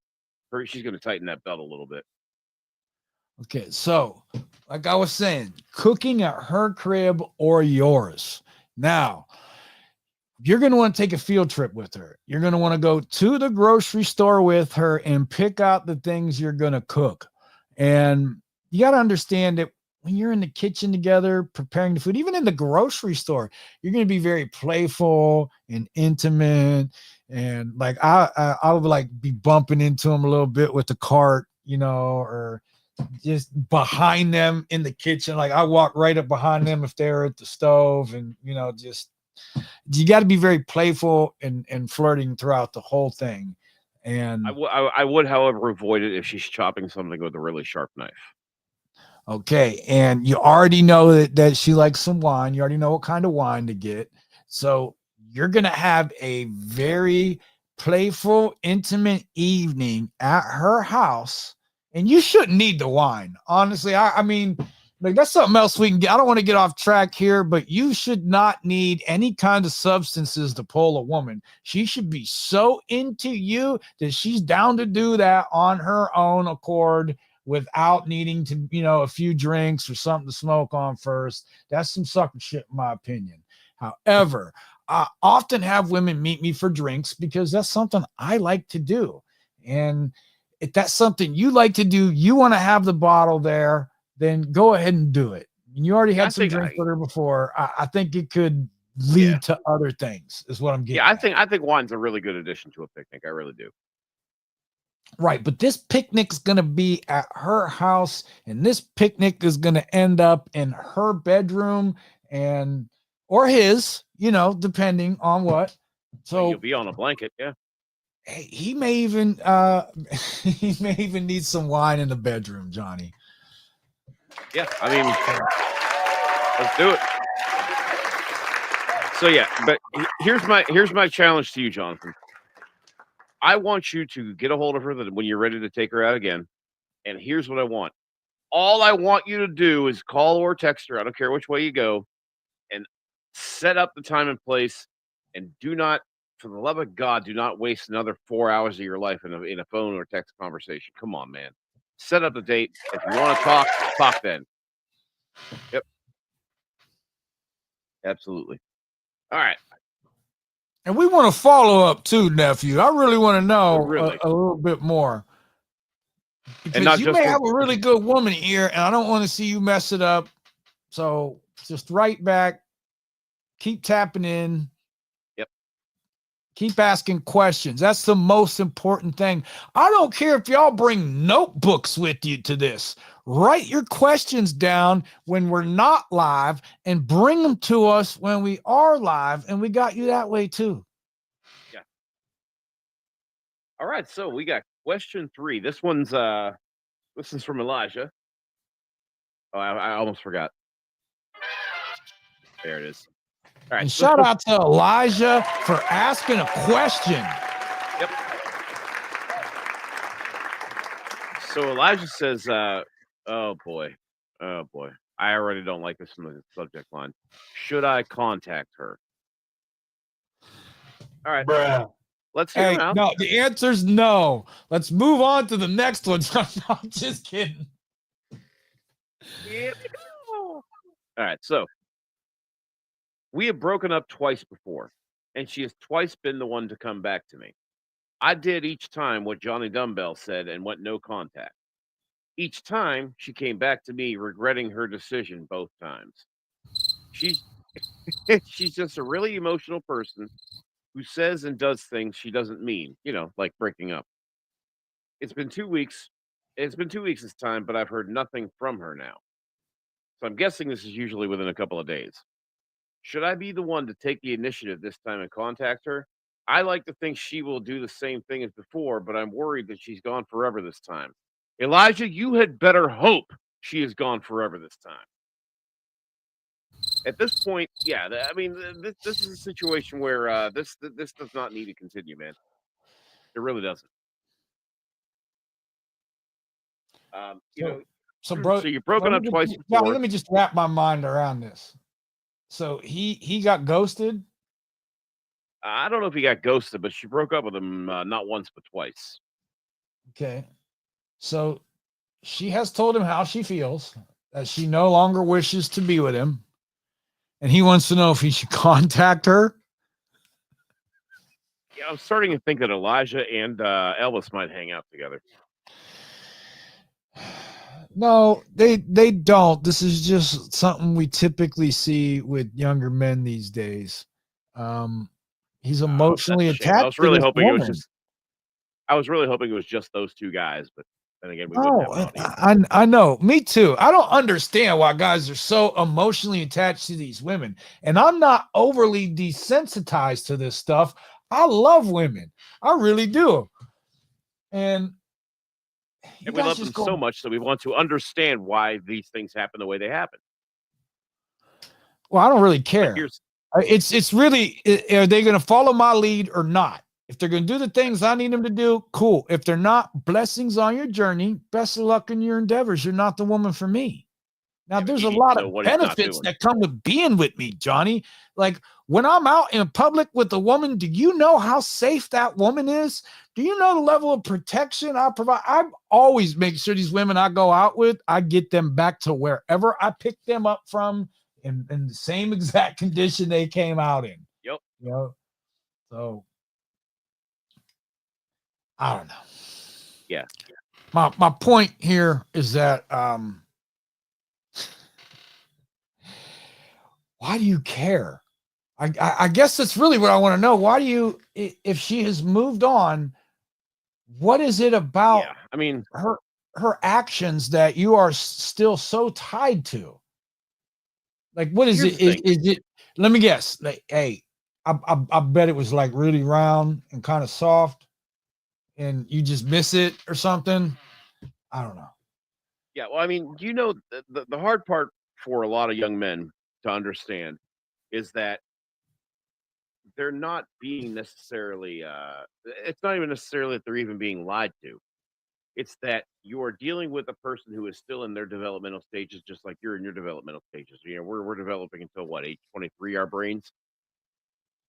she's going to tighten that belt a little bit. Okay, so like I was saying, cooking at her crib or yours. Now, you're going to want to take a field trip with her. You're going to want to go to the grocery store with her and pick out the things you're going to cook. And you got to understand that when you're in the kitchen together preparing the food, even in the grocery store, you're going to be very playful and intimate. And like I would like be bumping into them a little bit with the cart, or just behind them in the kitchen. Like I walk right up behind them if they're at the stove, and just you got to be very playful and flirting throughout the whole thing. And I would, however, avoid it if she's chopping something with a really sharp knife. okay, and you already know that she likes some wine. You already know what kind of wine to get. So you're gonna have a very playful, intimate evening at her house, and you shouldn't need the wine. Honestly, I mean, like that's something else we can get. I don't want to get off track here, but you should not need any kind of substances to pull a woman. She should be so into you that she's down to do that on her own accord without needing to, a few drinks or something to smoke on first. That's some sucker shit, in my opinion. However, I often have women meet me for drinks because that's something I like to do. And if that's something you like to do, you want to have the bottle there, then go ahead and do it. You already had some drinks with her before. I think it could lead to other things, is what I'm getting. Yeah, I think wine's a really good addition to a picnic. I really do. Right, but this picnic's going to be at her house, and this picnic is going to end up in her bedroom or his, depending on what. So you'll be on a blanket, yeah. Hey, he may even need some wine in the bedroom, Johnny. Yeah, I mean, let's do it. So yeah, but here's my challenge to you, Jonathan. I want you to get a hold of her when you're ready to take her out again. And here's what I want. All I want you to do is call or text her. I don't care which way you go, and set up the time and place. And do not, for the love of God, do not waste another 4 hours of your life in a phone or text conversation. Come on, man. Set up the date. If you want to talk then. Yep. Absolutely. All right. And we want to follow up too, nephew. I really want to know a little bit more. Because you may have a really good woman here, and I don't want to see you mess it up. So just write back, keep tapping in. Yep. Keep asking questions. That's the most important thing. I don't care if y'all bring notebooks with you to this. Write your questions down when we're not live and bring them to us when we are live, and we got you that way too. Yeah. All right, so we got question 3. This is from Elijah. Oh, I almost forgot. There it is. All right. And shout out to Elijah for asking a question. Yep. So Elijah says, oh boy. I already don't like this in the subject line. Should I contact her? All right. Bruh. Let's hear it out. No, the answer's no. Let's move on to the next one. I'm just kidding. Here we go. All right, so we have broken up twice before, and she has twice been the one to come back to me. I did each time what Johnny Dumbbell said and went no contact. Each time she came back to me regretting her decision both times. She's just a really emotional person who says and does things she doesn't mean, like breaking up. It's been 2 weeks. It's been 2 weeks this time, but I've heard nothing from her now. So I'm guessing this is usually within a couple of days. Should I be the one to take the initiative this time and contact her? I like to think she will do the same thing as before, but I'm worried that she's gone forever this time. Elijah, you had better hope she is gone forever this time. At this point, yeah, I mean, this is a situation where this does not need to continue, man. It really doesn't. So you've broken up twice before. Let me just wrap my mind around this. So he got ghosted? I don't know if he got ghosted, but she broke up with him not once but twice. Okay. So she has told him how she feels, that she no longer wishes to be with him. And he wants to know if he should contact her. Yeah, I'm starting to think that Elijah and Elvis might hang out together. No, they don't. This is just something we typically see with younger men these days. He's That's emotionally a shame. attached to this woman. I was really hoping it was just those two guys, but then again, we wouldn't Oh, have an audience. I know. Me too. I don't understand why guys are so emotionally attached to these women. And I'm not overly desensitized to this stuff. I love women. I really do. And you And we guys love just them go, so much that we want to understand why these things happen the way they happen. well, I don't really But care. here's It's really, are they going to follow my lead or not? If they're going to do the things I need them to do, cool. If they're not, blessings on your journey. Best of luck in your endeavors. You're not the woman for me. Now, yeah, but there's he a needs to lot know of what he's not benefits doing. that come with being with me, Johnny. Like when I'm out in public with a woman, do you know how safe that woman is? Do you know the level of protection I provide? I always make sure these women I go out with, I get them back to wherever I picked them up from in the same exact condition they came out in. Yep. You know, so I don't know. Yeah. My point here is that why do you care? I guess that's really what I want to know. Why do you, if she has moved on, what is it about Yeah. I mean, her actions that you are still so tied to? Like, what is here's it? the thing. Is it? Let me guess. Like, hey, I bet it was like really round and kind of soft, and you just miss it or something. I don't know. Yeah. Well, I mean, you know, the hard part for a lot of young men to understand is that they're not being necessarily, it's not even necessarily that they're even being lied to. It's that you are dealing with a person who is still in their developmental stages, just like you're in your developmental stages. You know, we're developing until what, age 23, our brains.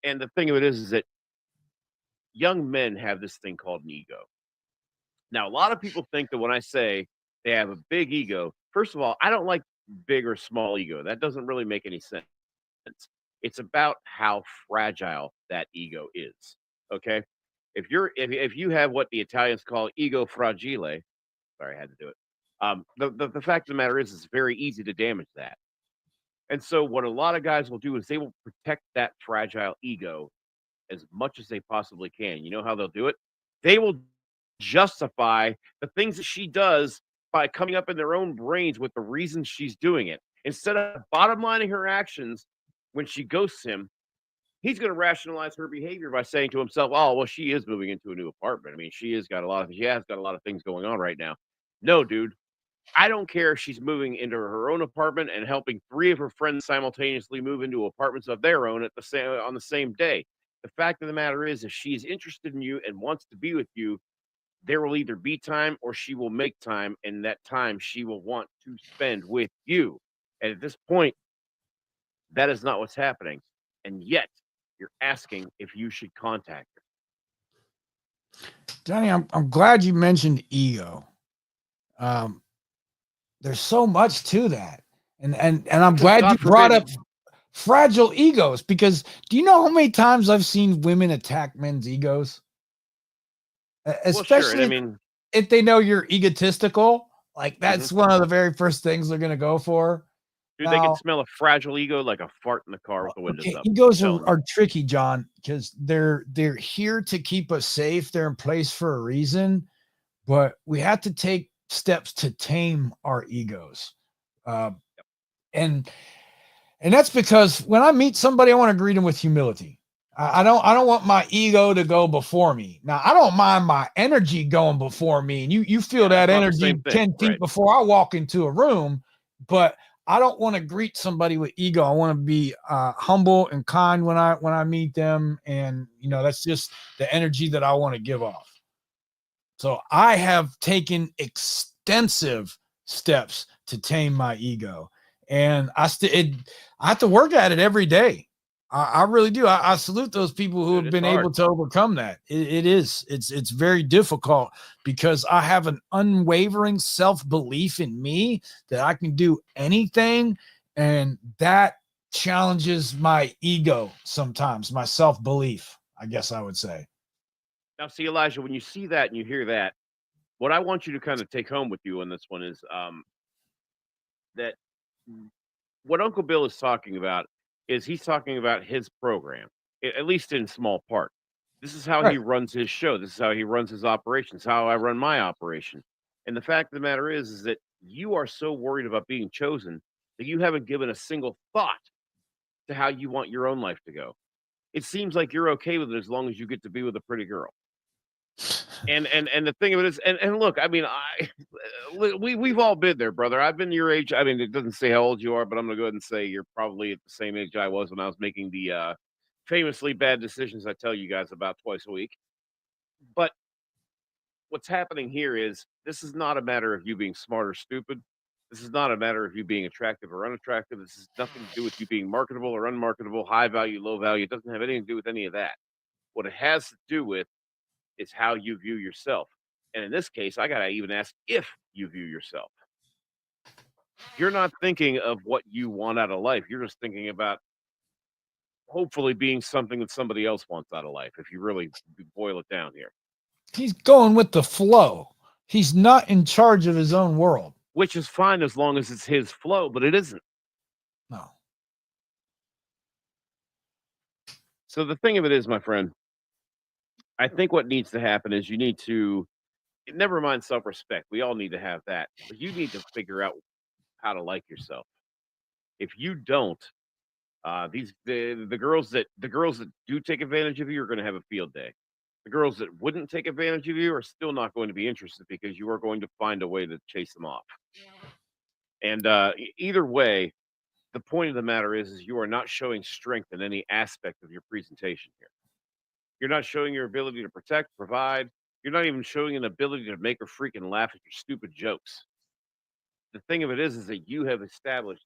And the thing of it is that young men have this thing called an ego. Now, a lot of people think that when I say they have a big ego, first of all, I don't like big or small ego. That doesn't really make any sense. It's about how fragile that ego is. Okay. If you have what the Italians call ego fragile, sorry, I had to do it. The fact of the matter is, it's very easy to damage that. And so, what a lot of guys will do is they will protect that fragile ego as much as they possibly can. You know how they'll do it? They will justify the things that she does by coming up in their own brains with the reasons she's doing it. Instead of bottom lining her actions when she ghosts him, he's going to rationalize her behavior by saying to himself, "Oh, well, she is moving into a new apartment. I mean, she has got a lot of things going on right now." No, dude, I don't care if she's moving into her own apartment and helping 3 of her friends simultaneously move into apartments of their own at the same on the same day. The fact of the matter is, if she's interested in you and wants to be with you, there will either be time or she will make time, and that time she will want to spend with you. And at this point, that is not what's happening. And yet, you're asking if you should contact her. Johnny, I'm glad you mentioned ego. Um, there's so much to that, and I'm Because glad you God brought forbid, up fragile egos, because do you know how many times I've seen women attack men's egos? well, sure. And I Especially mean, if they know you're egotistical, like mhm, that's one of the very first things they're going to go for. dude, they can Now, smell a fragile ego like a fart in the car with the windows okay, up. egos I'm telling you. are tricky, John, because they're here to keep us safe. They're in place for a reason, but we have to take steps to tame our egos. Uh, and that's because when I meet somebody, I want to greet them with humility. I don't want my ego to go before me. Now, I don't mind my energy going before me, and you feel Yeah, that that's not the same energy thing, 10 feet right? before I walk into a room, but I don't want to greet somebody with ego. I want to be humble and kind when I meet them, and that's just the energy that I want to give off. So I have taken extensive steps to tame my ego, and I have to work at it every day. I really do. I salute those people who Dude, have it's been hard. able to overcome that. It's very difficult because I have an unwavering self-belief in me that I can do anything, and that challenges my ego sometimes, my self-belief, I guess I would say. Now, see, Elijah, when you see that and you hear that, what I want you to kind of take home with you on this one is that what Uncle Bill is talking about is he's talking about his program, at least in small part. This is how he Right. runs his show. This is how he runs his operations, how I run my operation. And the fact of the matter is that you are so worried about being chosen that you haven't given a single thought to how you want your own life to go. It seems like you're okay with it as long as you get to be with a pretty girl. And the thing of it is, and look, I mean, we've all been there, brother. I've been your age. I mean, it doesn't say how old you are, but I'm gonna go ahead and say you're probably at the same age I was when I was making the famously bad decisions I tell you guys about twice a week. But what's happening here is this is not a matter of you being smart or stupid. This is not a matter of you being attractive or unattractive. This has nothing to do with you being marketable or unmarketable, high value, low value. It doesn't have anything to do with any of that. What it has to do with is how you view yourself. And in this case, I got to even ask if you view yourself. You're not thinking of what you want out of life. You're just thinking about hopefully being something that somebody else wants out of life, if you really boil it down here. He's going with the flow. He's not in charge of his own world. Which is fine as long as it's his flow, but it isn't. No. So the thing of it is, my friend, I think what needs to happen is you need to, never mind self-respect. We all need to have that. But you need to figure out how to like yourself. If you don't, the girls that do take advantage of you are going to have a field day. The girls that wouldn't take advantage of you are still not going to be interested because you are going to find a way to chase them off. And either way, the point of the matter is you are not showing strength in any aspect of your presentation here. You're not showing your ability to protect, provide. You're not even showing an ability to make her freaking laugh at your stupid jokes. The thing of it is that you have established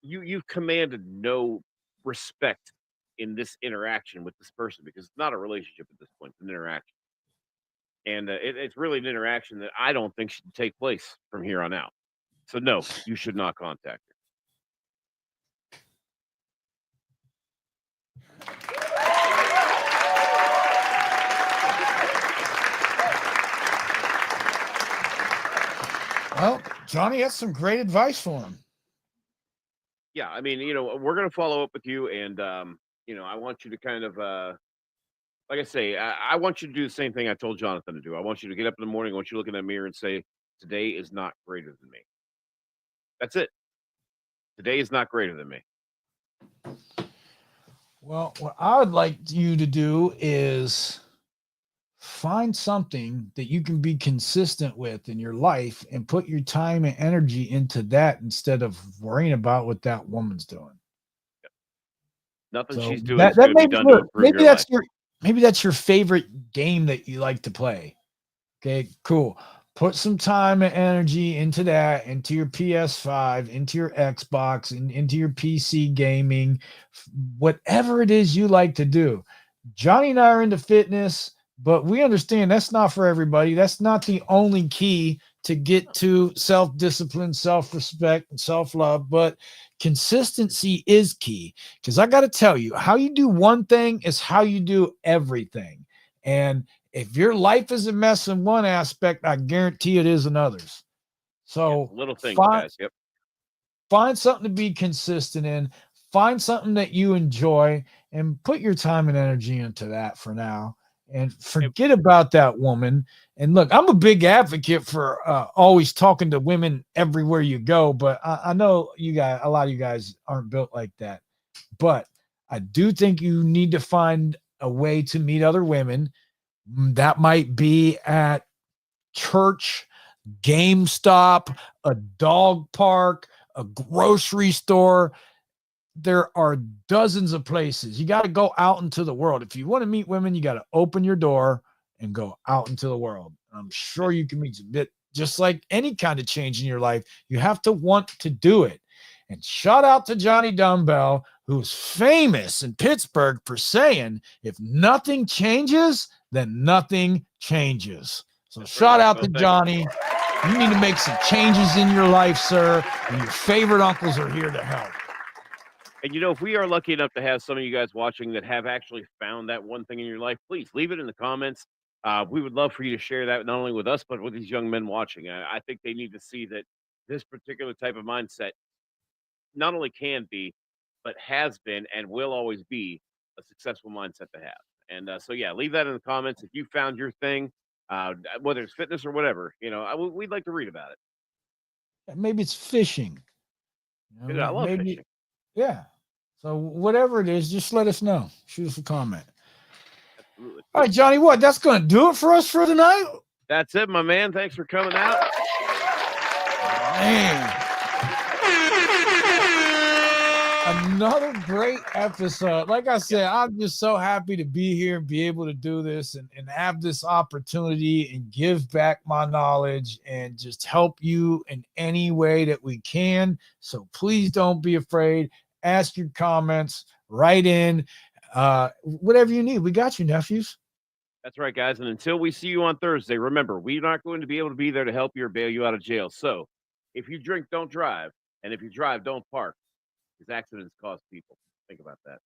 you've commanded no respect in this interaction with this person because it's not a relationship at this point; it's an interaction, and it's really an interaction that I don't think should take place from here on out. So no, you should not contact her. Well, Johnny has some great advice for him. Yeah, I mean, we're gonna follow up with you, and I want you to kind of, like I say, I want you to do the same thing I told Jonathan to do. I want you to get up in the morning. I want you to look in that mirror and say, "Today is not greater than me." That's it. Today is not greater than me. Well, what I would like you to do is find something that you can be consistent with in your life and put your time and energy into that instead of worrying about what that woman's doing. Nothing So she's doing that is going to be maybe done to improve your life. maybe that's your favorite game that you like to play. Okay, cool. Put some time and energy into that, into your PS5, into your Xbox, and into your PC gaming, whatever it is you like to do. Johnny and I are into fitness, but we understand that's not for everybody. That's not the only key to get to self-discipline, self-respect, and self-love, but consistency is key. Because I got to tell you, how you do one thing is how you do everything. And if your life is a mess in one aspect, I guarantee it is in others. So little things, guys. Yep. Find something to be consistent in. Find something that you enjoy and put your time and energy into that for now. And forget about that woman. And look, I'm a big advocate for always talking to women everywhere you go. But I know you guys, a lot of you guys aren't built like that. But I do think you need to find a way to meet other women. That might be at church, GameStop, a dog park, a grocery store. There are dozens of places. You got to go out into the world. If you want to meet women, you got to open your door and go out into the world. I'm sure you can meet a bit, just like any kind of change in your life. You have to want to do it. And shout out to Johnny Dumbbell, who's famous in Pittsburgh for saying, if nothing changes, then nothing changes. So that's shout out to Johnny. You need to make some changes in your life, sir. And your favorite uncles are here to help. And if we are lucky enough to have some of you guys watching that have actually found that one thing in your life, please leave it in the comments. We would love for you to share that not only with us, but with these young men watching. I think they need to see that this particular type of mindset not only can be, but has been and will always be a successful mindset to have. And so, yeah, leave that in the comments if you found your thing, whether it's fitness or whatever. We'd like to read about it. Maybe it's fishing. Dude, I love maybe, fishing. yeah. So whatever it is, just let us know. Shoot us a comment. Absolutely. All right, Johnny, what? That's going to do it for us for tonight? That's it, my man. Thanks for coming out. Man. Another great episode. Like I said, I'm just so happy to be here and be able to do this and have this opportunity and give back my knowledge and just help you in any way that we can. So please don't be afraid. Ask your comments, write in, whatever you need. We got you, nephews. That's right, guys. And until we see you on Thursday, remember, we're not going to be able to be there to help you or bail you out of jail. So if you drink, don't drive. And if you drive, don't park. Because accidents cost people. Think about that.